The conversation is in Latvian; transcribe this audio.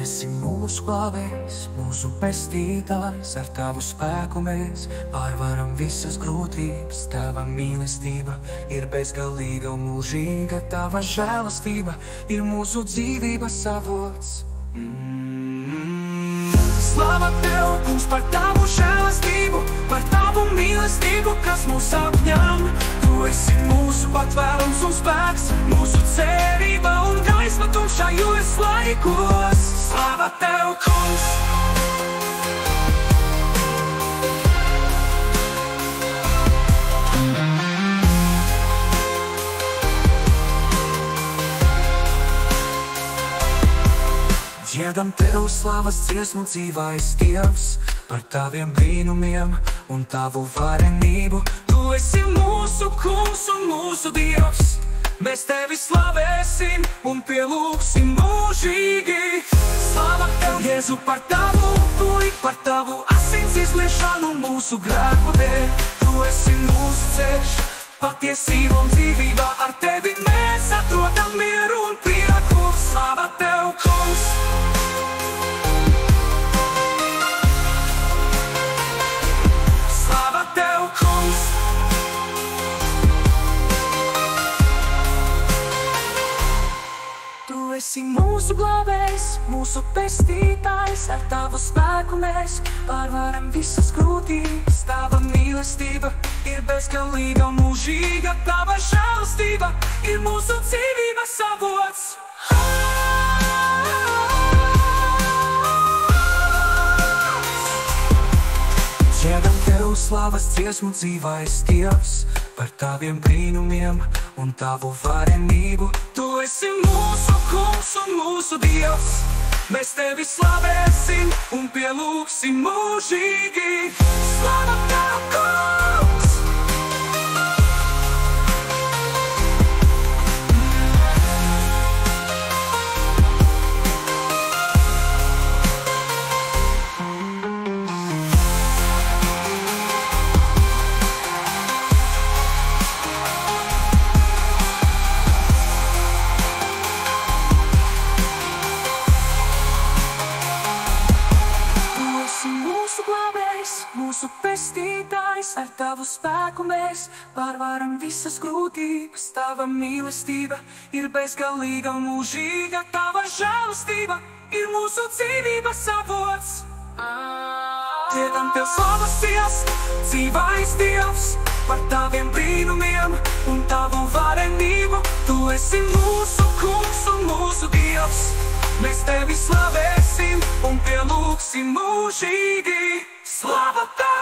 esi mūsu glābējs, mūsu pestītājs, ar tavu spēku mēs pārvaram visas grūtības. Tava mīlestība ir bezgalīga un mūžīga, tava žēlastība ir mūsu dzīvības avots. Slava Tev, Kungs, par tavu žēlastību, par tavu mīlestību, kas mūs apņem. Tu esi mūsu patvērums un spēks, mūsu cerība un gaisma tumšajos laikos. Slava Tev, Kungs! Dziedam Tev slavas dziesmu, dzīvais Dievs, par Taviem brīnumiem un Tavu varenību. Tu esi mūsu Kungs un mūsu Dievs. Mēs Tevi slavēsim un pielūgsim mūžīgi. Slava Tev, Jēzu, par Tavu upuri, par Tavu asins izliešanu mūsu grēku dēļ. Tu esi mūsu ceļš, patiesība un dzīvība. Ar Tevi mēs atrodam mieru un prieku. Slava Tev, Kungs! Tu esi mūsu glābējs, mūsu pestītājs, ar tavu spēku mēs pārvaram visas grūtības. Tava mīlestība ir bezgalīga un mūžīga, tava žēlastība ir mūsu dzīvības avots. Dziedam Tev slavas dziesmu, dzīvais Dievs, par Taviem brīnumiem un Tavu varenību. Tu esi mūsu Kungs un mūsu Dievs. Mēs Tevi slavēsim un pielūgsim mūžīgi. Slava Tev, Kungs! Mūsu pestītājs, ar tavu spēku mēs pārvaram visas grūtības. Tava mīlestība ir bezgalīga un mūžīga, tava žēlastība ir mūsu dzīvības avots. Dziedam Tev slavas Dievs, dzīvais Dievs, par Taviem brīnumiem un Tavu varenību. Tu esi mūsu Kungs un mūsu Dievs. Mēs Tevi slavēsim un pielūgsim mūžīgi. Slava Tev!